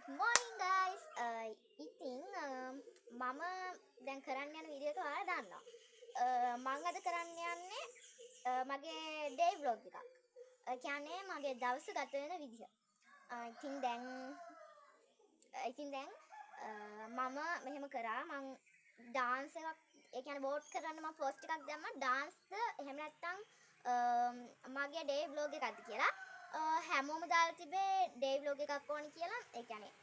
Morning guys. ඉතින් මම දැන් කරන්න යන වීඩියෝ එක ඔයාලා දන්නවා. මම අද කරන්න යන්නේ මගේ ඩේ vlog එකක්. කියන්නේ මගේ දවස ගත වෙන විදිහ. ඉතින් දැන් මම මෙහෙම කරා මං ඩාන්ස් එකක් ඒ කියන්නේ වෝට් කරන්න මම පෝස්ට් එකක් දැම්මා ඩාන්ස්ද එහෙම නැත්නම් මගේ ඩේ vlog එකක්ද කියලා. හැමෝම දාලා තිබේ ඩේ vlog එකක් ඕනි කියලා. ඒ කියන්නේ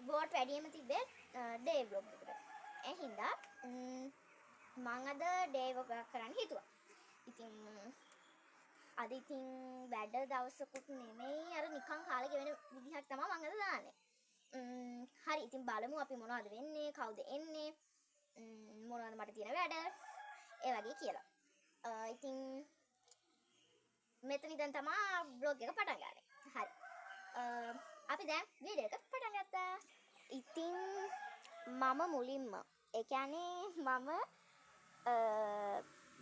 වෝට් වැඩියම තිබේ ඩේ vlog එකට. ඒ හින්දා මං අද ඩේ vlog එකක් කරන්න හිතුවා. ඉතින් අද ඉතින් වැඩ දවසකුත් නෙමෙයි අර නිකන් කාලේ ගෙවෙන විදිහක් තමයි මං අද දාන්නේ. හරි ඉතින් බලමු අපි මොනවද වෙන්නේ කවුද එන්නේ මොනවද මට තියෙන වැඩ ඒ වගේ කියලා. ඉතින් මෙතන ඉඳන් තමයි vlog එක පටන් ගන්නෙ. හරි. අපි දැන් වීඩියෝ එක පටන් ගත්තා. ඉතින් මම මුලින්ම ඒ කියන්නේ මම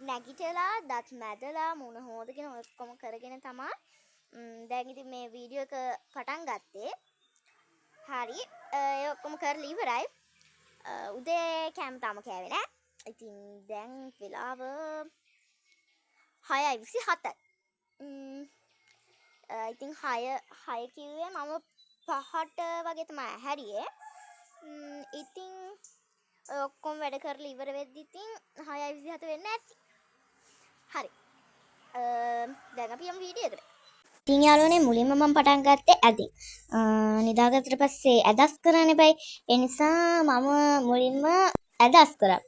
නැගිටලා දත් මැදලා මුණ හොදගෙන ඔක්කොම කරගෙන තමයි දැන් ඉතින් මේ වීඩියෝ එක පටන් ගත්තේ. හරි. ඒ ඔක්කොම කරලා ඉවරයි. උදේ කෑම තාම කෑවේ නෑ. ඉතින් දැන් වෙලාව 6:27යි. ඉතින් 6 කිව්වේ මම 5ට වගේ තමයි හැරියේ. ඉතින් ඔක්කොම වැඩ කරලා ඉවර වෙද්දි ඉතින් 6:27 වෙන්න ඇති. හරි. දැන් අපි යමු වීඩියෝ එකට. ඉතින් යාළුවනේ මුලින්ම මම පටන් ගත්තේ ඇදින්. නිදාගත්තට පස්සේ ඇදස් කරන්න එපයි. ඒ නිසා මම මුලින්ම ඇදස් කරා.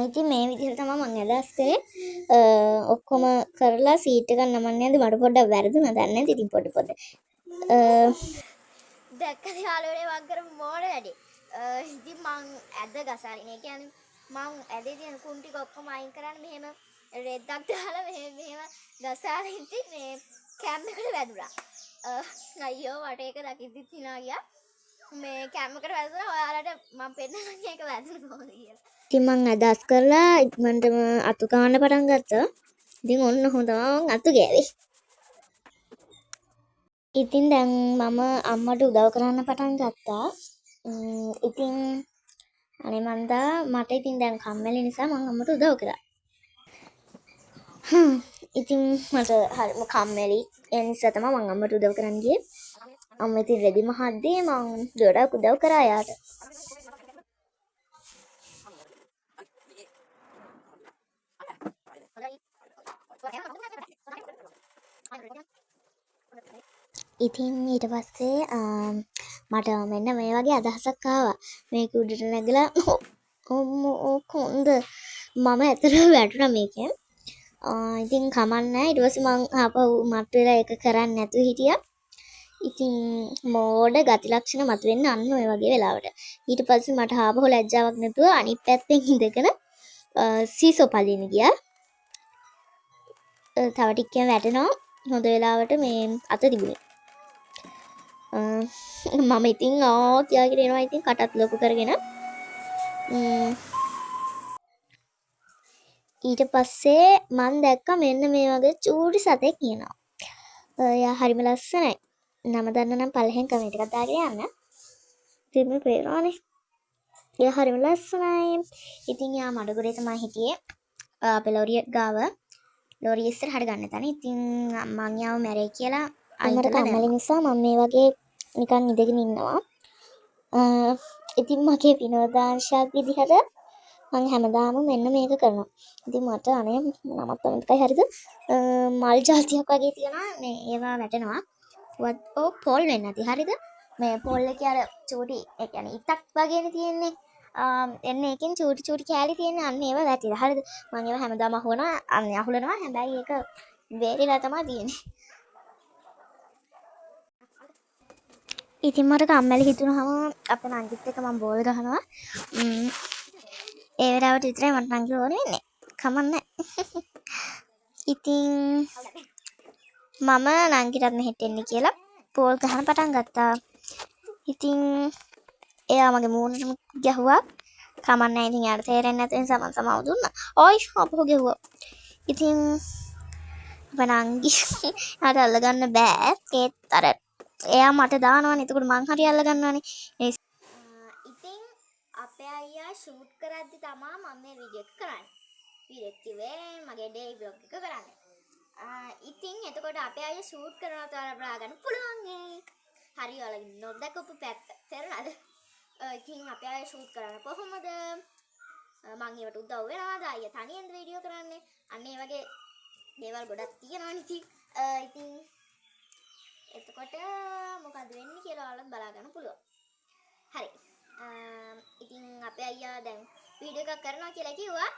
ඉතින් මේ විදිහට තමයි මම ඇදස් කරේ. ඔක්කොම කරලා සීට් එක නමන්න යද්දි මට පොඩ්ඩක් වැරදුනා. දන්නේ නැති ඉතින් පොඩ දැක්කද යාළුවනේ මං කරපු මෝඩ වැඩේ. ඉතින් මං ඇද ගසාරින්. ඒ කියන්නේ මං ඇදේ තියෙන කුණු ටික ඔක්කොම අයින් කරන්න මෙහෙම රෙද්දක් දාලා මෙහෙම ගසාරින් ඉතින් මේ කැම් එකට වැදුනා. අයියෝ මට ඒක දකිද්දිත් හිනා ගියා. මේ කැම් එකට වැදුනා. ඔයාලට මම පෙන්නන්න ඒක වැදුනේ කොහොමද කියලා. ඉතින් මං අදහස් කරලා ඉක්මනටම අතු ගන්න පටන් ගත්තා. ඉතින් ඔන්න හොඳම අතු ගෑවේ. ඉතින් දැන් මම අම්මට උදව් කරන්න පටන් ගත්තා. ඉතින් අනේ මන්දා මට ඉතින් දැන් කම්මැලි නිසා මම අම්මට උදව් කරා. ඉතින් මට හරිම කම්මැලි. ඒ නිසා තමයි මම අම්මට උදව් කරන්න ගියේ. අම්මා ඉතින් රෙදි මහද්දී මම ගොඩක් උදව් කරා යාට. ඉතින් ඊට පස්සේ මට මෙන්න මේ වගේ අදහසක් ආවා. මේක උඩට නැගලා කොන්ද මම ඇත්තටම වැටුණා මේකෙන්. ඉතින් කමන්නේ. ඊට පස්සේ මං ආපහු මත් වෙලා ඒක කරන්නේ නැතුව හිටියා. ඉතින් මෝඩ ගති ලක්ෂණ මතුවෙන්න අන්න ඔය වගේ වෙලාවට. ඊට පස්සේ මට ආපහු ලැජ්ජාවක් නැතුව අනිත් පැත්තෙන් ඉඳගෙන සීසෝ පදින්න ගියා. තව ටිකකින් වැටෙනවා. හොඳ වෙලාවට මේ අත තිබුණේ. මම ඉතින් කියාගෙන එනවා ඉතින් කටත් ලොකු කරගෙන. ඊට පස්සේ මම දැක්කා මෙන්න මේ වගේ චූටි සතෙක් ඉන්නවා. එයා හරිම ලස්සනයි. නම දන්න නම් පළවෙනි කමෙන්ට් එකක් දාගෙන යන්න. ඉතින් මේ පේනවනේ. එයා හරිම ලස්සනයි. ඉතින් යා මඩගොඩේ තමයි හිටියේ. අපේ ලොරිය ගාව. ලොරිය ඉස්සරහට ගන්න තැන. ඉතින් මං යාව මැරෙයි කියලා අයිමට කම්මැලි නිසා මම මේ වගේ නිකන් ඉඳගෙන ඉන්නවා. ඉතින් මගේ විනෝදාංශයක් විදිහට මම හැමදාම මෙන්න මේක කරනවා. ඉතින් මට අනේ නමත් තමයි හරිද? මල් ජාතියක් වගේ තියෙනවා. මේ ඒවා වැටෙනවා. පොල් වෙන්නේ නැති. හරිද? මේ පොල් එකේ අර චූටි ඒ කියන්නේ ඉතක් වගේනේ තියෙන්නේ. එන්නේ එකෙන් චූටි කෑලි තියෙන අන්න ඒවා වැටිලා. හරිද? මම ඒවා හැමදාම අහුවනවා. අහුලනවා. හැබැයි ඒක වේරිලා තමයි තියෙන්නේ. ඉතින් මට කම්මැලි හිතුනහම අපේ නංගිත් එක්ක මම බෝල් ගහනවා. ඒ වෙලාවට විතරයි මට නංගි ඕනේ වෙන්නේ. කමන්නේ. ඉතින් මම නංගිටත් මෙහෙට එන්න කියලා බෝල් ගහන පටන් ගත්තා. ඉතින් එයා මගේ මූණට ගැහුවා. කමන්නේ. ඉතින් යාට තේරෙන්නේ නැති නිසා මම සමාව දුන්නා. ඔයි අපහු ගැහුවා. ඉතින් අපේ නංගි යාට අල්ලගන්න බෑ. ඒත් අර එයා මට දානවනේ. එතකොට මං හරි අල්ල ගන්නවනේ. ඉතින් අපේ අයියා ෂූට් කරද්දි තමා මම මේ වීඩියෝ එක කරන්නේ. වීඩියෝ එක කිව්වේ මගේ ඩේ බ්ලොග් එක කරන්න. ඉතින් එතකොට අපේ අයියා ෂූට් කරනවා කියලා බලා ගන්න පුළුවන් ඒ. හරි ඔයාලගේ නොදකපු පැත්ත. තේරුණාද? ඉතින් අපේ අයියා ෂූට් කරන්නේ කොහොමද? මං ඒවට උදව් වෙනවාද? අයියා තනියෙන් වීඩියෝ කරන්නේ. අන්න ඒ වගේ දේවල් ගොඩක් තියෙනවනේ ඉතින් එතකොට මොකද වෙන්නේ කියලා ඔයාලත් බලා ගන්න පුළුවන්. හරි. ඉතින් අපේ අයියා දැන් වීඩියෝ එකක් කරනවා කියලා කිව්වා.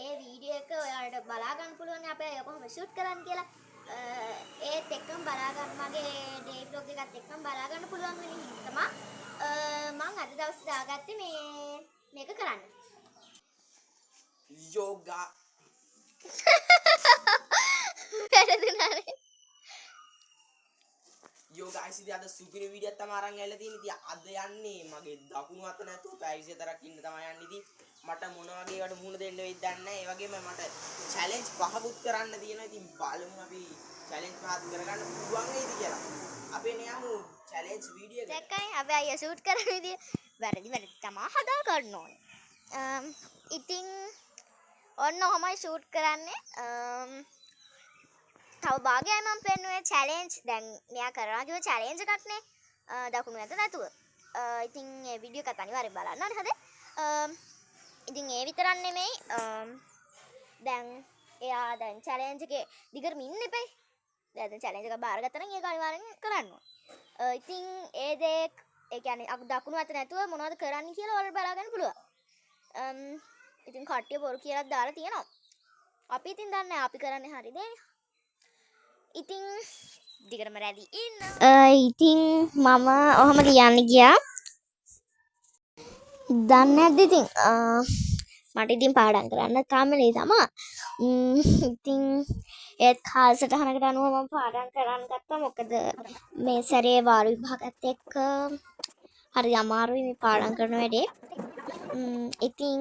ඒ වීඩියෝ එක ඔයාලට බලා ගන්න පුළුවන් අපේ අයියා කොහොමද ෂූට් කරන්නේ කියලා. ඒත් එක්කම බලා ගන්න මගේ ඩේ බ්ලොග් එකත් එක්කම බලා ගන්න පුළුවන් වෙන හින්දා මම අද දවසේ දාගත්තේ මේක කරන්න. යෝගා වැරදුනානේ. යෝගායිස් ඉතින් අද සුපිරි වීඩියෝක් තමයි අරන් ඇවිල්ලා තියෙන්නේ. ඉතින් අද යන්නේ මගේ දකුණු අත නැතුව පැය 24ක් ඉන්න තමයි යන්නේ. ඉතින් මට මොන වගේ වට මුහුණ දෙන්න වෙයිද දන්නේ නැහැ. ඒ වගේම මට චැලෙන්ජ් පහකුත් කරන්න තියෙනවා. ඉතින් බලමු අපි චැලෙන්ජ් පහක් කරගන්න පුළුවන් වේද කියලා. අපි යමු චැලෙන්ජ් වීඩියෝ එකට. දැක්කනේ අපි අයියා ෂූට් කරන විදිය වැරදි තමයි හදා ගන්න ඕනේ. ඉතින් ඔන්න ඔහමයි ෂූට් කරන්නේ. තව භාගයයි මම පෙන්නුවේ චැලෙන්ජ්. දැන් මෙයා කරනවා කිව්ව චැලෙන්ජ් එකක් නේ. දකුණු ඇත නැතුව. ඉතින් මේ වීඩියෝ එකත් අනිවාර්යෙන් බලන්න ඕනේ හදේ. ඉතින් ඒ විතරක් නෙමෙයි. දැන් එයා දැන් චැලෙන්ජ් එකේ දිගටම ඉන්න එපේ. දැන් චැලෙන්ජ් එක බාරගත්තා නම් ඒක අනිවාර්යෙන් කරන්න ඕනේ. ඉතින් ඒ දේ ඒ කියන්නේ දකුණු අත නැතුව මොනවද කරන්න කියලා ඔයාලට බලා ගන්න පුළුවන්. ඉතින් කට්ටිය බොරු කියලා දාලා තියෙනවා. අපි ඉතින් දන්නේ නැහැ අපි කරන්නේ හරි දේනේ. ඉතින් දිගටම රැදි ඉන්න. ඉතින් මම ඔහම ලියන්න ගියා. දන්නේ නැද්ද ඉතින් මට ඉතින් පාඩම් කරන්න කම්මැලි තමයි. ඉතින් ඒත් කාලසටහනකට අනුව මම පාඩම් කරන්න ගත්තා. මොකද මේ සැරේ වාර විභාගත් එක්ක හරි අමාරුයි මේ පාඩම් කරන වැඩේ. ඉතින්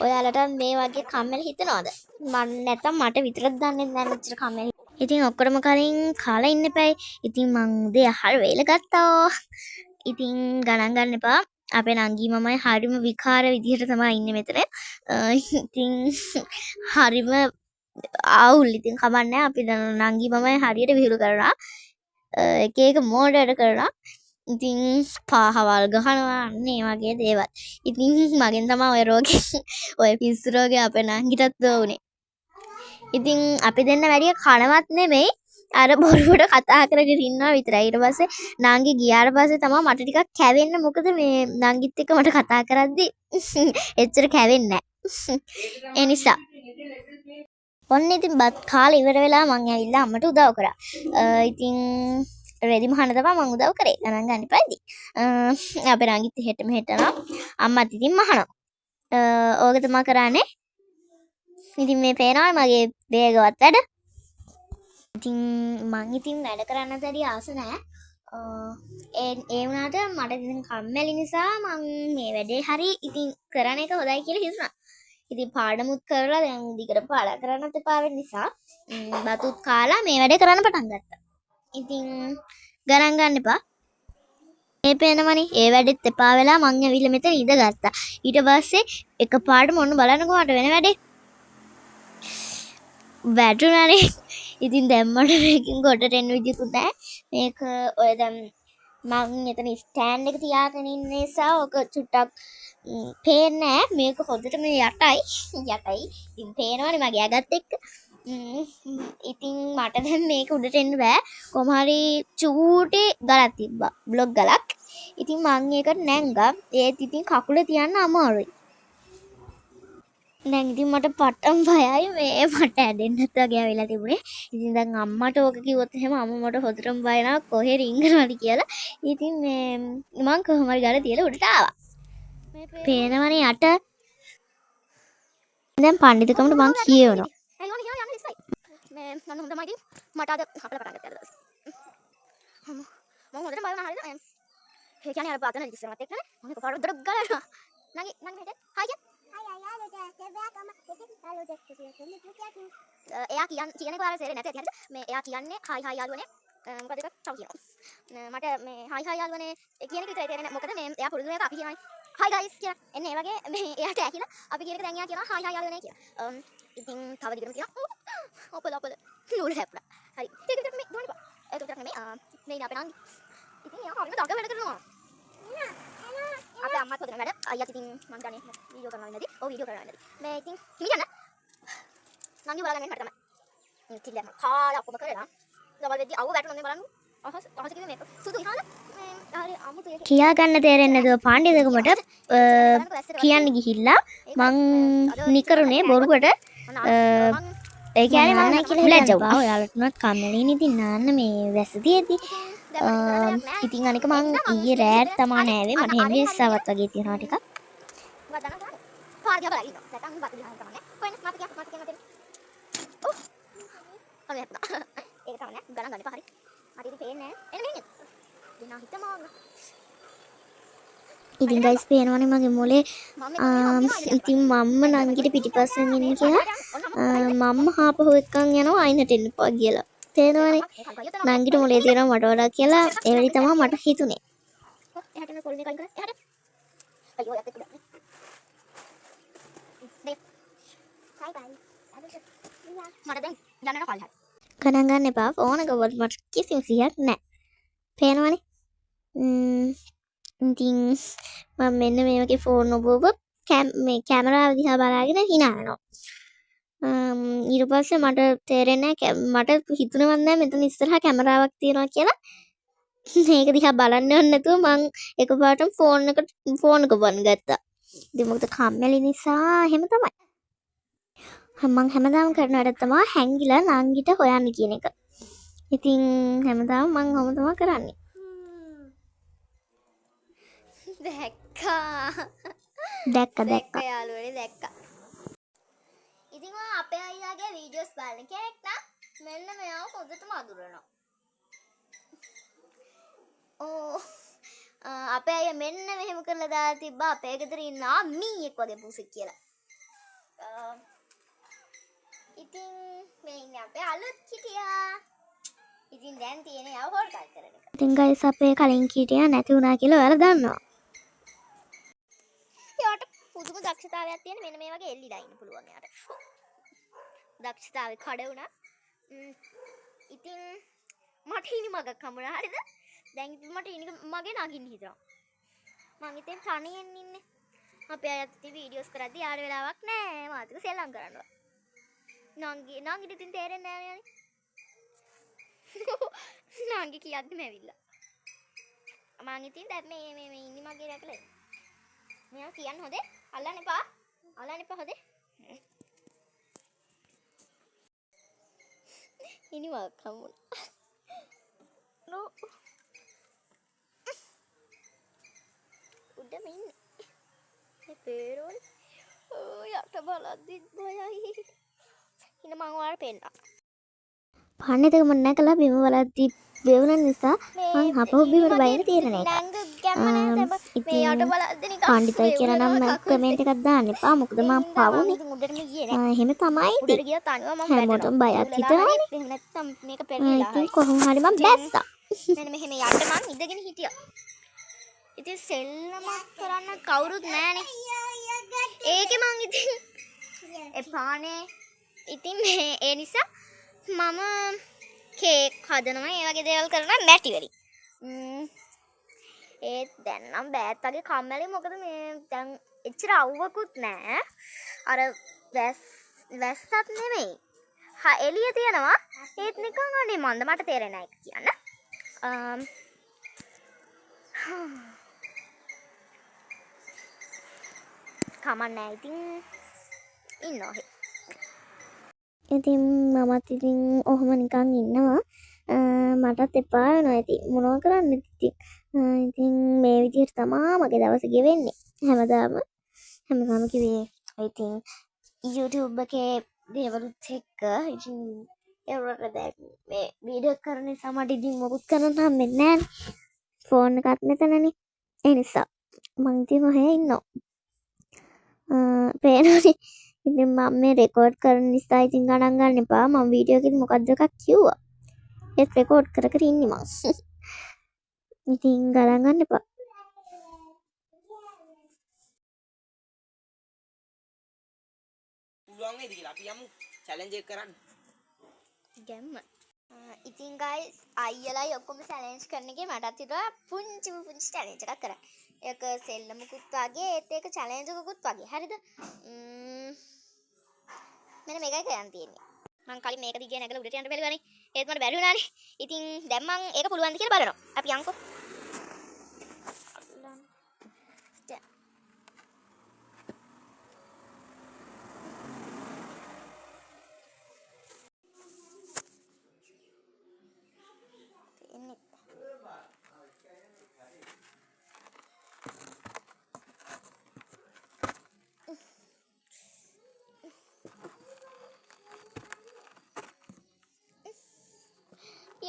ඔයාලට මේ වගේ කම්මැලි හිතනවද? මම නැත්තම් මට විතරක් දන්නේ නැහැ මෙච්චර කම්මැලි. ඉතින් ඔක්කොටම කලින් කාලා ඉන්න එපයි. ඉතින් මං උදේ ආහාර වේල ගත්තා. ඉතින් ගණන් ගන්න එපා. අපේ නංගී මමයි හරිම විකාර විදිහට තමයි ඉන්නේ මෙතන. ඉතින් හරිම ආවුල්. ඉතින් කමන්නේ අපි නංගී මමයි හරියට විහිළු කරනවා. එක එක මෝඩයට කරනවා. ඉතින් පාහවල් ගහනවා අන්නේ වගේ දේවල්. ඉතින් මගෙන් තමයි ඔය රෝගේ ඔය පිස්සු රෝගේ අපේ නංගිටත් වුනේ. ඉතින් අපි දෙන්න වැඩිය කනවත් නෙමෙයි අර බොරුවට කතා කරගෙන ඉන්නවා විතරයි. ඊට පස්සේ නංගි ගියාට පස්සේ තමයි මට ටිකක් කැවෙන්න. මොකද මේ නංගිත් එක්ක මට කතා කරද්දි එච්චර කැවෙන්නේ නැහැ. ඒ නිසා ඔන්න ඉතින් බත් කාලා ඉවර වෙලා මං ඇවිල්ලා අම්මට උදව් කරා. ඉතින් රෙදි මහන්න තමයි මං උදව් කරේ. ගණන් ගන්න එපායි. අපේ නංගිත් එහෙට මෙහෙට යනවා. අම්මත් ඉතින් මහනවා. ඕක තමයි කරන්නේ. ඉතින් මේ පේනවා මගේ වේගවත් වැඩ. ඉතින් මං ඉතින් වැඩ කරන්න දැඩි ආස නැහැ. ඒ වුණාට මට ඉතින් කම්මැලි නිසා මං මේ වැඩේ හරි ඉතින් කරන එක හොඳයි කියලා හිතුණා. ඉතින් පාඩමුත් කරලා දැන් දිගට පාඩම් කරන්නත් එපා වෙන නිසා බතුත් කාලා මේ වැඩේ කරන්න පටන් ගත්තා. ඉතින් ගණන් ගන්න එපා. මේ පේනවනේ ඒ වැඩෙත් එපා වෙලා මං ඇවිල්ලා මෙතන ඉඳගත්තා. ඊට පස්සේ එකපාරට මොන්න බලන්නකෝ මට වෙන වැඩේ. වැටුණානේ. ඉතින් දැම්මට මේකෙන් ගොඩට එන්න විදියකුත් නැහැ. මේක ඔය දැන් මම මෙතන ස්ටෑන්ඩ් එක තියාගෙන ඉන්න නිසා ඔක චුට්ටක් පේන්නේ නැහැ. මේක හොඳට මේ යටයි. ඉතින් පේනවනේ මගේ ඇගත් එක්ක. ඉතින් මට දැන් මේක උඩට එන්න බෑ. කොහොම හරි චූටි ගලක් තිබ්බා. බ්ලොග් ගලක්. ඉතින් මං ඒකට නැංගා. ඒත් ඉතින් කකුලේ තියන්න අමාරුයි. දැන් ඉතින් මට පට්ටම් බයයි මේ මට ඇදෙන්නත් වගේ වෙලා තිබුණේ. ඉතින් දැන් අම්මට ඕක කිව්වොත් එහෙම අම්මා මට හොඳටම බය නා කොහෙ රිංගනවාද කියලා. ඉතින් මේ මං කොහොම හරි ගාලා තියලා උඩට ආවා. පේනවනේ යට. දැන් පඬිතුකමට මං කියවනවා. මේ මම හොඳම ඉතින් මට අද හපල පටන් ගත්තා දවස්. මම හොඳට බය වුණා හරිද? ඒ කියන්නේ අර පාතන ඉස්සරහට එක්කනේ. මම එකපාරට දොඩක් ගාලා. නංගි මෙහෙට. හායි එයා කියන එක පාර සේරේ නැතේ හරිද මේ එයා කියන්නේ හායි හායි යාළුවනේ මොකද ඒක තව කියනවා මට මේ හයි හයි යාළුවනේ කියන එක විතරයි තේරෙන්නේ මොකද මේ එයා පුරුදු වෙලා අපි කියනවා හයි ගයිස් කියලා එන්නේ ඒ වගේ මේ එයාට ඇකිලා අපි කියන එක දැන් එයා කියනවා හයි හයි යාළුවනේ කියලා ඉතින් තව දිගටම කියනවා ඔපල නූල් හැප්පුණා හරි ඒක විතරක් මේ දුවන්න බා ඒක විතරක් නෙමෙයි මේ අපේ නංගි ඉතින් එයා හරියට දඟ වැඩ කරනවා අපේ අම්මත් හොදන වැඩ අයියාත් ඉතින් මං දන්නේ වීඩියෝ කරනවා ඉඳි ඔව් වීඩියෝ කරනවා ඉඳි මේ ඉතින් මියන්න නංගි බලගන්න මට තමයි ඉතින් දැන් කාලා ඔක්කොම කරලා දවල් වෙද්දි අවු වැටුණා මේ බලන්න අහස කිව්වේ මේක සුදු විහාල මේ හරි අමුතු ඒක කියා ගන්න තේරෙන්නේ නැතුව පාණ්ඩිතකමට කියන්න ගිහිල්ලා මං නිකරුනේ බොරුකට ඒ කියන්නේ මම කියලා ලැජ්ජා ඔයාලට උනත් කම්මැලිනේ ඉතින් නාන්න මේ වැසතියේදී ඉතින් අනික මං ඊයේ රෑට තමා නෑවේ මට හෙම්බිස්සාවත් වගේ තියෙනවා ටිකක් වදන ගන්න පාර ගියා බලලා ඉන්නවා නැත්නම් බත් දිහා තමයි කොහෙන්ද මට කියන්න ඔව් අනේ ඒක තමයි ගණන් ගන්න එපා හරි මට ඉතින් පේන්නේ නෑ එන්න මෙන්න දිනා හිතම ඉතින් ගයිස් පේනවනේ මගේ මොලේ ඉතින් මම්ම නංගිට පිටිපස්සෙන් ඉන්නේ කියලා මම්ම හාපහුව එක්කන් යනවා අයිනට එන්න එපා කියලා තේරෙනවනේ නංගිට මොලේ තියෙනවා මට වඩා කියලා ඒ වෙලේ තමයි මට හිතුනේ එහාට යන කොල්ලේ කයින් කරා එහාට අයියෝ යත් එක්ක දෙක් බයි බයි මට දැන් යන්න පල්ලෙහාට ගණන් ගන්න එපා ෆෝන් එක වල මට කිසිම සියක් නැහැ පේනවනේ ඉතින් මම මෙන්න මේ වගේ ෆෝන් ඔබ මේ කැමරාව දිහා බලාගෙන hina යනවා ඊට පස්සේ මට තේරෙන්නේ මට හිතුණවත් නෑ මෙතන ඉස්සරහා කැමරාවක් තියෙනවා කියලා මේක දිහා බලන්න ඕනේ නැතුව මං එකපාරටම ෆෝන් එක බන් ගත්තා ඉතින් මොකද කම්මැලි නිසා එහෙම තමයි මං හැමදාම කරන වැඩ තමයි හැංගිලා නංගිට හොයන්න කියන එක ඉතින් හැමදාම මං ඔහොම තමයි කරන්නේ දැක්කා යාළුවනේ දැක්කා ඉතින් ඔය අපේ අයියාගේ වීඩියෝස් බලන කෙනෙක් නම් මෙන්න මෙයාව හොඳටම අඳුරනවා ඕ අපේ අයියා මෙන්න මෙහෙම කරලා දාලා තිබ්බා අපේ ගෙදර ඉන්න මීයෙක් වගේ පුසෙක් කියලා ඉතින් මේ ඉන්නේ අපේ අලුත් කිටියා ඉතින් දැන් තියෙන්නේ යාව හොල්කල් කරන එක ඉතින් ගයිස් අපේ කලින් කිටියා නැති වුණා කියලා ඔයාලා දන්නවා යාට පුදුම දක්ෂතාවයක් තියෙන මෙන්න මේ වගේ එල්ලිලා ඉන්න පුළුවන් යාට. දක්ෂතාවය කඩ වුණා. ඉතින් මට ඉනි මගක් හම්බුණා හරිද? දැන් ඉතින් මට ඉනි මගේ නගින්න හිතනවා. මං ඉතින් තනියෙන් ඉන්නේ. අපේ අයත් ඉතින් වීඩියෝස් කරද්දී යාර වෙලාවක් නැහැ. මාත් එක්ක සෙල්ලම් කරනවා. නංගිට ඉතින් තේරෙන්නේ නැහැ නේ. නංගි කියද්දිම ඇවිල්ලා. මං ඉතින් දැන් මේ ඉන්නේ මගේ රැකලා. මෙයා කියන්න හොදේ අල්ලන්න එපා හොදේ ඉනි වක් හම්බුණා නෝ උඩම ඉන්නේ මේ පේරෝල් යට බලද්දි බයයි ඉන්න මං ඔයාලට පෙන්නනවා පාන්නේ දෙක මම නැකලා බිම බලද්දි වේවුන නිසා මං හපහු බිමට බයින තීරණය කරා පණ්ඩිතයි කියලා නම් කමෙන්ට් එකක් දාන්න එපා මොකද මම පවුනේ එහෙම තමයි හැමෝටම බයක් හිතනවානේ ඉතින් කොහොම හරි මම බැස්සා මෙන්න මෙහෙම යන්න මං ඉඳගෙන හිටියා ඉතින් සෙල්ලමක් කරන්න කවුරුත් නැහනේ ඒකේ මං ඉතින් එපානේ ඉතින් මේ ඒ නිසා මම කේක් හදනවා ඒ වගේ දේවල් කරනවා මැටි වලින් ඒත් දැන් නම් බෑත් වගේ කම්මැලි මොකද මේ දැන් එච්චර අවුවකුත් නෑ අර වැස්සත් නෙමෙයි එළිය තියෙනවා ඒත් නිකන් අනේ මන්ද මට තේරෙන්නේ නැහැ කියන්න කමන්නේ ඉතින් ඉන්නවා ඉතින් මමත් ඉතින් ඔහොම නිකන් ඉන්නවා මටත් එපා වෙනවා ඉතින් මොනව කරන්නද ඉතින් මේ විදිහට තමයි මගේ දවස ගෙවෙන්නේ හැමදාම කිව්වේ ඉතින් YouTube එකේ දේවලුත් එක්ක ඉතින් ඒවලට දැන් මේ වීඩියෝ කරන නිසා මට ඉතින් මොකුත් කරන්න හම්බෙන්නේ නැහැ ෆෝන් එකත් නැතනනේ ඒ නිසා මං ඉතින් ඔහේ ඉන්නවා පේනවනේ ඉතින් මම මේ රෙකෝඩ් කරන නිසා ඉතින් ගණන් ගන්න එපා මම වීඩියෝ එකේදී මොකද්ද එකක් කිව්වා ඒත් රෙකෝඩ් කර කර ඉන්නේ මං. ඉතින් ගණන් ගන්න එපා. පුළුවන් නේද කියලා අපි යමු චැලෙන්ජ් එක කරන්න. ගැම්ම. ඉතින් guys අයියලයි ඔක්කොම challenge කරන එකේ මටත් හිතුවා පුංචි challenge එකක් කරන්න. ඒක සෙල්ලමකුත් වගේ ඒත් ඒක challenge එකකුත් වගේ. හරිද? මෙන්න මේකයි කරන්න තියෙන්නේ. මං කලින් මේක දිගේ නැගලා උඩට යන්න බැලුවානේ. ඒත් මට බැරි වුණානේ. ඉතින් දැන් මං ඒක පුළුවන්ද කියලා බලනවා. අපි යන්කෝ.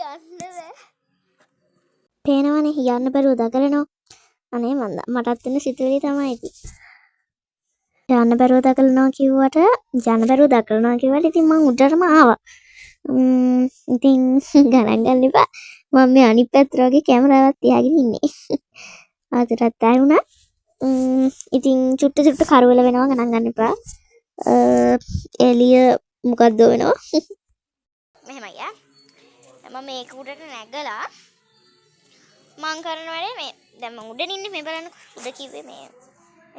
යන්න බෑ. පේනවනේ යන්න බැරුව දඟලනවා. අනේ මන්ද මටත් වෙන සිතුවිලි තමයි ඉතින්. යන්න බැරුව දඟලනවා කිව්වට ඉතින් මං උඩටම ආවා. ඉතින් ගණන් ගන්න එපා. මම මේ අනිත් පැත්තට වගේ කැමරාවක් තියාගෙන ඉන්නේ. ආතරත් ආයි වුණා. ඉතින් චුට්ට කරවල වෙනවා ගණන් ගන්න එපා. එළිය මොකක්ද වෙනවා. මෙහෙමයි යා. මම මේක උඩට නැගලා මං කරන වැඩේ මේ දැන් මං උඩින් ඉන්නේ මේ බලන්න උඩ කිව්වේ මේ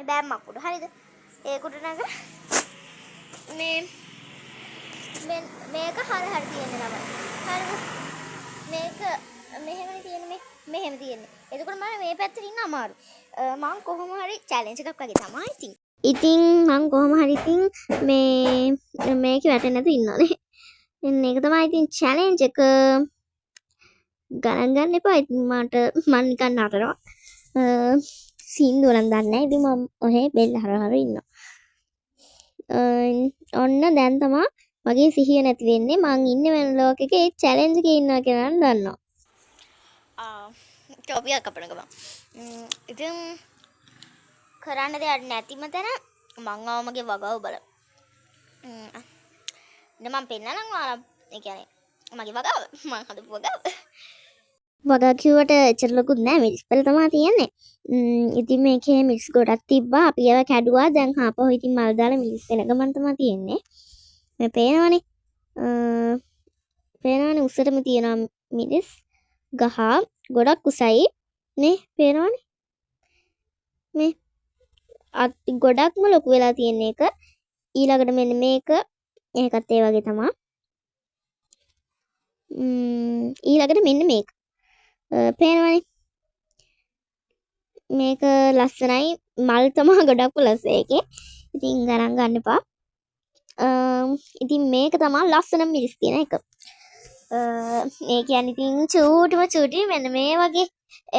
බෑම්මක් උඩ හරියද ඒක උඩ නැග මේක හර තියෙන්නේ නම හරිද මේක මෙහෙමනේ තියෙන්නේ මෙහෙම තියෙන්නේ එතකොට මම මේ පැත්තට ඉන්න අමාරු මං කොහොම හරි චැලෙන්ජ් එකක් වගේ තමයි ඉතින් මං කොහොම හරි ඉතින් මේක වැටෙන්නේ නැතුව ඉන්නෝනේ එන්න ඒක තමයි ඉතින් චැලෙන්ජ් එක ගණන් ගන්න එපා ඉතින් මම නිකන් නටනවා සින්දුව නම් දන්නේ නැහැ ඉතින් මම ඔහේ බෙල්ල හරහර ඉන්නවා ඔන්න දැන් තමයි මගේ සිහිය නැති වෙන්නේ මං ඉන්නේ වෙන ලෝකෙක ඒ චැලෙන්ජ් එකේ ඉන්නවා කියලා නම් දන්නවා ටොපියක් කපන ගමන් ඉතින් කරන්න දෙයක් නැතිම තැන මං ආවමගේ වගාව බලන්න මම පෙන්නනම් ඔයාලා ඒ කියන්නේ මගේ වගාව මම හදපු වගා කිව්වට එච්චර ලොකුත් නෑ මිල්ස් වල තමයි තියෙන්නේ. ඉතින් මේකේ මිල්ස් ගොඩක් තිබ්බා. අපි ඒවා කැඩුවා. දැන් ආපහු ඉතින් මල් දාලා මිල්ස් වෙන ගමන් තමයි තියෙන්නේ. මේ පේනවනේ. පේනවනේ උස්සටම තියෙනවා මිල්ස් ගහ ගොඩක් උසයි. මේ පේනවනේ. මේ අත් ගොඩක්ම ලොකු වෙලා තියෙන එක. ඊළඟට මෙන්න මේක ඒකත් ඒ වගේ තමයි. ඊළඟට මෙන්න මේක. පේනවනේ මේක ලස්සනයි මල් තමයි ගොඩක් ලස්ස එකේ ඉතින් ගණන් ගන්න එපා ඉතින් මේක තමයි ලස්සන මිරිස් තියෙන එක මේ කියන්නේ ඉතින් චූටි මෙන්න මේ වගේ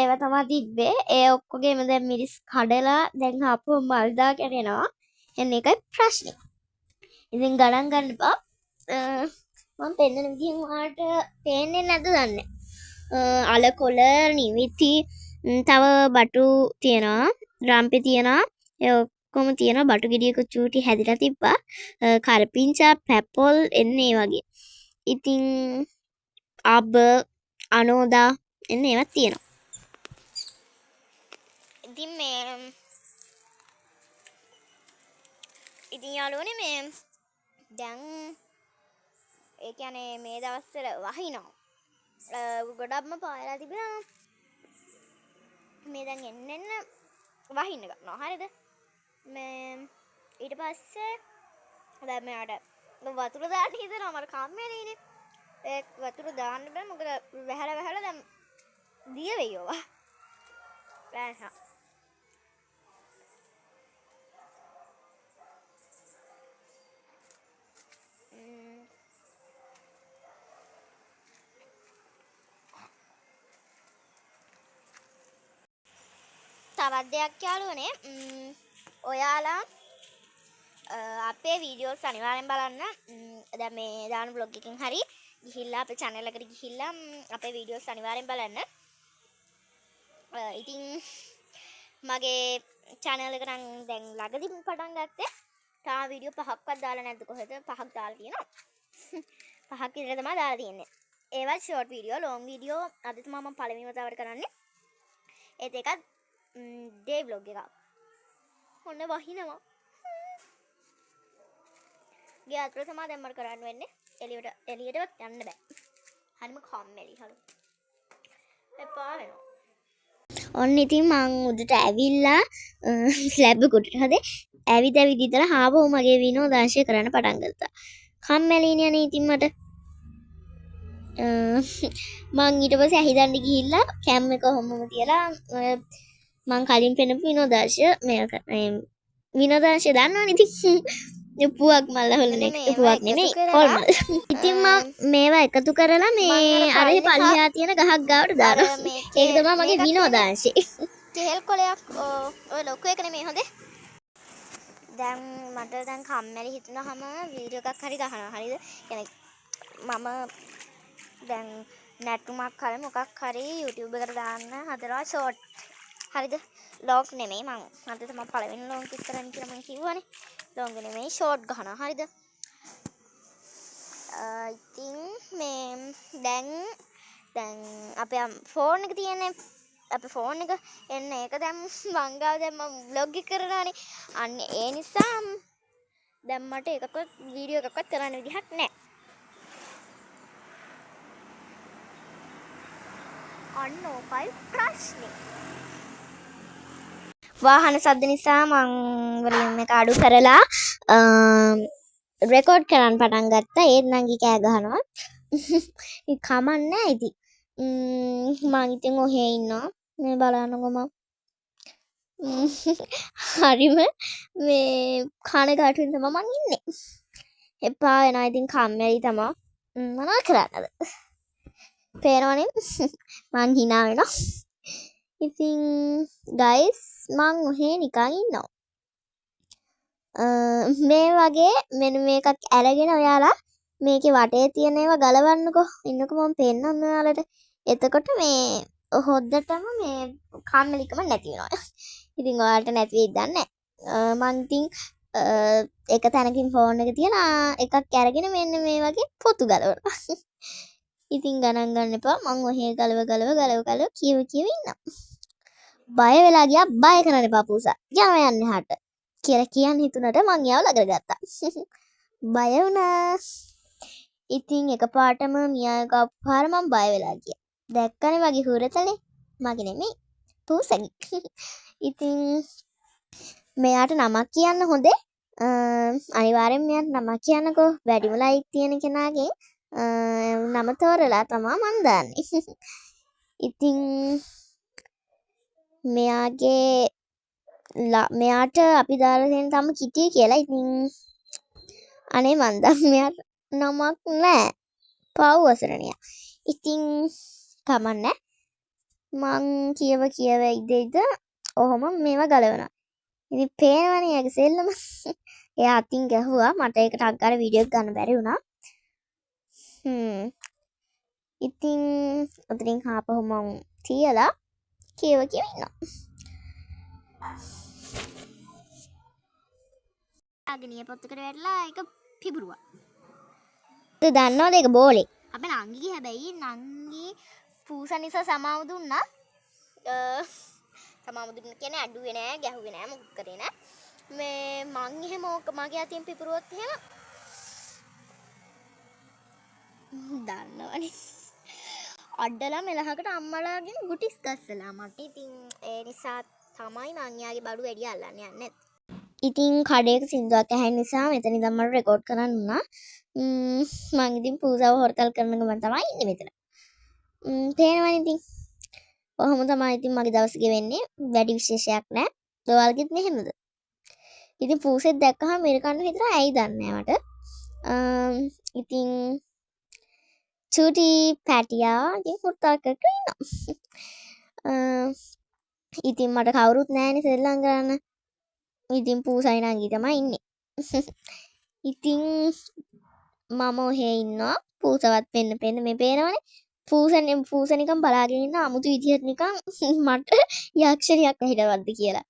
ඒවා තමයි තිබ්බේ ඒ ඔක්කොගේම දැන් මිරිස් කඩලා දැන් ආපහු මල් දාගෙන එනවා එන්න එකයි ප්‍රශ්නේ ඉතින් ගණන් ගන්න එපා මම පෙන්නන විදිහෙන් ඔයාලට පේන්නේ නැද්ද දන්නේ අල කොළ නිවිති තව බටු තියෙනවා රම්පි තියෙනවා ඒ ඔක්කොම තියෙනවා බටු ගෙඩියක චූටි හැදිලා තිබ්බා කරපිංචා පැපොල් එන්නේ වගේ ඉතින් අබ අනෝදා එන්න ඒවත් තියෙනවා ඉතින් යාළුවනේ මේ දැන් ඒ කියන්නේ මේ දවස්වල වහිනවා ගොඩක්ම පායලා තිබෙනවා මේ දැන් එන්න වහින්න ගන්නවා හරිද මේ ඊට පස්සේ දැන් මෙයාට වතුර දාන්න හිතනවා මට කම්මැලිනේ ඒ වතුර දාන්න බෑ මොකද වැහැලා දැන් දිය වෙයි ඔවා වැහා තවත් දෙයක් යාළුවනේ ඔයාලා අපේ වීඩියෝස් අනිවාර්යෙන් බලන්න දැන් මේ දාන බ්ලොග් එකකින් හරි ගිහිල්ලා අපේ channel එකට ගිහිල්ලා අපේ වීඩියෝස් අනිවාර්යෙන් බලන්න ඉතින් මගේ channel එක නම් දැන් ළඟදීම පටන් ගත්තේ තාම වීඩියෝ 5ක්වත් දාලා නැද්ද කොහෙද 5ක් දාලා තියෙනවා 5ක් විතර තමයි දාලා තියෙන්නේ ඒවත් ෂෝට් වීඩියෝ ලොන් වීඩියෝ අද තමයි මම පළවෙනි වතාවට කරන්නේ. ඒත් එකත් ඩේ ව්ලොග් එකක්. ඔන්න වහිනවා. ගේ අතර තමයි දැන් මට කරන්න වෙන්නේ. එළියටවත් යන්න බෑ. හරිම කම්මැලි හලු. එපා වෙනවා. ඔන්න ඉතින් මං උඩට ඇවිල්ලා ස්ලැබ් එකට හදේ ඇවිත් ඉඳලා හාවෝ මගේ විනෝදාංශය කරන්න පටන් ගත්තා. කම්මැලිනේ අනේ ඉතින් මට මං ඊට පස්සේ ඇහිදන්න ගිහිල්ලා කැම් එක කොහොමද තියලා මං කලින් පෙන්නපු විනෝදාංශය විනෝදාංශය දන්නවනේ ඉතින් පුවක් මල්ල හොලන එක පුවක් නෙමෙයි කොල්මල්. ඉතින් මම මේවා එකතු කරලා මේ අර පල්ලියා තියෙන ගහක් ගාවට දානවා. ඒක තමයි මගේ විනෝදාංශය. කෙහෙල් කොලයක් ඔය ලොකු එක නෙමෙයි හොඳේ. දැන් මට දැන් කම්මැලි හිතුනහම වීඩියෝ එකක් හරි ගහනවා. හරිද? يعني මම දැන් නැටුමක් හරි මොකක් හරි YouTube එකට දාන්න හදනවා ෂෝට්. හරිද? ලොග් නෙමෙයි මම තමයි පළවෙනි ලොග් එක කරන්න කියලා මම කිව්වනේ. ලොග් නෙමෙයි ෂෝට් ගහනවා. හරිද? ඉතින් මේ දැන් අපේ ෆෝන් එක තියෙන්නේ අපේ ෆෝන් එක එන්න ඒක දැන් මං ගාව දැන් මම vlog එක කරනවානේ. අන්න ඒ නිසා දැන් මට එකක්වත් වීඩියෝ එකක්වත් කරන්න විදිහක් නැහැ. අන්න ඕකයි ප්‍රශ්නේ. වාහන ශබ්ද නිසා මං වලින් එක අඩු කරලා රෙකෝඩ් කරන්න පටන් ගත්තා. ඒත් නංගි කෑ ගහනවා. කමන්නේ ඉතින්. මං ඉතින් ඔහේ ඉන්නවා. මේ බලන්නකො මම. හරිම මේ කනගාටුවෙන් තමයි මං ඉන්නේ. එපා වෙනවා ඉතින් කම්මැලි තමයි. මොනවා කරන්නද? පේනවනේ මං hina වෙනවා. ඉතින් guys මං ඔහේ නිකන් ඉන්නවා. මේ වගේ මෙන්න මේකක් අරගෙන ඔයාලා මේකේ වටේ තියෙන ඒවා ගලවන්නකෝ. ඉන්නකෝ මම පෙන්නන්න ඔයාලට. එතකොට මේ හොද්දටම මේ කම්මැලිකම නැති වෙනවා. ඉතින් ඔයාලට නැති වෙයිද දන්නේ නැහැ. මං ඉතින් එක තැනකින් ෆෝන් එක තියලා එකක් අරගෙන මෙන්න මේ වගේ පොතු ගලවනවා. ඉතින් ගණන් ගන්න එපා. මං ඔහේ ගලව කියව ඉන්නවා. බය වෙලා ගියා. බය කරන්න එපා පූසා. යම යන්න එහාට. කියලා කියන්න හිතුණට මං යාව ළඟට ගත්තා. බය වුණා. ඉතින් එකපාරටම මියා ගාපාර මං බය වෙලා ගියා. දැක්කනේ මගේ හුරතලේ. මගේ නෙමෙයි. පූසගේ. ඉතින් මෙයාට නමක් කියන්න හොඳේ. අනිවාර්යෙන් මෙයාට නමක් කියන්නකෝ. වැඩිම ලයික් තියෙන කෙනාගේ නම තෝරලා තමයි මං දාන්නේ. ඉතින් මෙයාට අපි දාලා තියෙන තම කිටි කියලා. ඉතින් අනේ මන් දා මෙයාට නමක් නැහැ. පව් වසරණියා. ඉතින් කමන්නේ. මං කියව ඉඳ ඔහොම මේවා ගලවනවා. ඉතින් පේනවනේ යාගේ සෙල්ලම. එයා අතින් ගැහුවා. මට ඒක ටක් ගාලා වීඩියෝ එක ගන්න බැරි වුණා. ඉතින් අතරින් ආපහු මං තියලා කියව ඉන්නවා. අගනිය පොත්තකට වැටලා ඒක පිබුරුවා. තු දන්නවද ඒක බෝලේ? අපේ නංගිගේ හැබැයි නංගි පූසා නිසා සමාව දුන්නා. සමාව දුන්න කියන්නේ අඩුවේ නෑ, ගැහුවේ නෑ, මොකක් කරේ නෑ. මේ මං එහෙම මගේ අතින් පිපුරුවොත් එහෙම දන්නවනේ. අඩලා මෙලහකට අම්මලාගෙන් ගුටිස් ගස්සලා මට. ඉතින් ඒ නිසා තමයි මං යාගේ බඩු වැඩි අල්ලන්න යන්නේ. ඉතින් කඩේක සින්දුවක් ඇහෙන නිසා මෙතන ඉඳන් මට රෙකෝඩ් කරන්න වුණා. මං ඉතින් පූසාව හොරතල් කරන ගමන් තමයි ඉන්නේ මෙතන. තේරෙනවනේ ඉතින්. ඔහොම තමයි ඉතින් මගේ දවස් ගෙවෙන්නේ. වැඩි විශේෂයක් නැහැ. ඔයාලගෙත් මෙහෙමද? ඉතින් පූසෙත් දැක්කහම මෙරකන්න හිතලා ඇයි දන්නේ මට. ඉතින් චූටි පැටියා ඉතින් කුර්තා කරක ඉන්නවා. ඉතින් මට කවුරුත් නැහැනේ සෙල්ලම් කරන්න. ඉතින් පූසයි නංගි තමයි ඉන්නේ. ඉතින් මම ඔහේ ඉන්නවා. පූසවත් පෙන්න මේ පේනවනේ. පූස නිකන් බලාගෙන ඉන්න අමුතු විදිහට නිකන් මට යක්ෂණියක් ඇහිටවද්ද කියලා.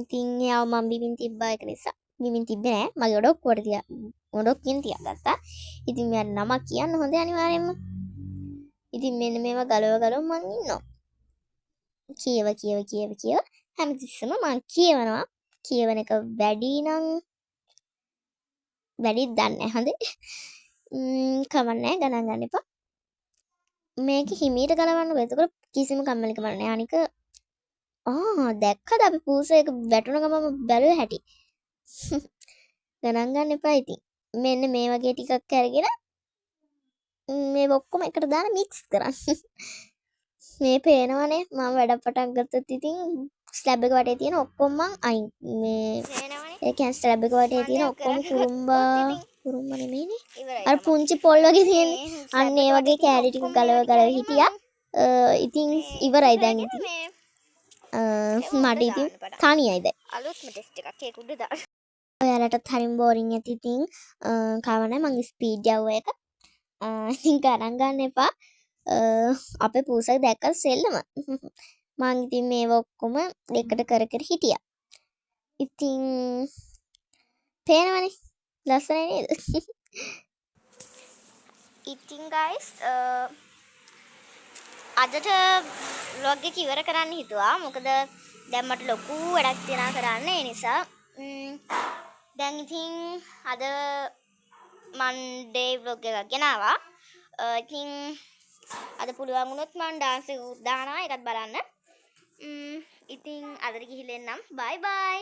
ඉතින් යාව මම බිමින් තිබ්බා ඒක නිසා. බිමින් තිබ්බේ නෑ. මගේ ඔඩ ඔක්කොට තියා මොඩොක්කින් තියාගත්තා. ඉතින් මෙයාට නමක් කියන්න හොඳ අනිවාර්යෙන්ම. ඉතින් මෙන්න මේවා ගලව මං ඉන්නවා. කියව හැමතිස්සම මං කියවනවා. කියවන එක වැඩි නම් වැඩිත් දන්නේ හොඳේ. කමන්නේ ගණන් ගන්න එපා. මේක හිමීට ගලවන්න. එතකොට කිසිම කම්මැලිකමක් නැහැ. අනික දැක්කද අපි පූසයක වැටුණ ගමම බැලුව හැටි. ගණන් ගන්න එපා ඉතින්. මෙන්න මේ වගේ ටිකක් අරගෙන මේ ඔක්කොම එකට දාලා මික්ස් කරන්න. මේ පේනවනේ මම වැඩ පටන් ගත්තත් ඉතින් ස්ලැබ් එක වටේ තියෙන ඔක්කොම මං අයින් මේ ඒ කියන්නේ ස්ලැබ් එක වටේ තියෙන ඔක්කොම කුරුම්බා නෙමෙයිනේ. අර පුංචි පොල් වගේ තියෙන්නේ. අන්න ඒ වගේ කෑලි ටික ගලව හිටියා. ඉතින් ඉවරයි දැන් ඉතින්. මට ඉතින් තනියයි දැන්. අලුත්ම ටෙස්ට් එකක් ඒක උඩ දාන්න. ඔයාලටත් හරිම බෝරින් ඇති ඉතින් කවන්නේ මං ස්පීඩ් යවුව එක. ඉතින් ගණන් ගන්න එපා. අපේ පූසක් දැක්කත් සෙල්ලම. මං ඉතින් මේව ඔක්කොම එකට කර හිටියා. ඉතින් පේනවනේ ලස්සනයි නේද? ඉතින් guys අදට vlog එක ඉවර කරන්න හිතුවා. මොකද දැන් මට ලොකු වැඩක් තියෙනවා කරන්න. ඒ නිසා දැන් ඉතින් අද මන්ඩේ vlog එකක් ගෙනාවා. ඉතින් අද පුළුවන් වුණොත් මම ඩාන්ස් එක දානවා. ඒකත් බලන්න. ඉතින් අදට ගිහින් එන්නම්. bye bye.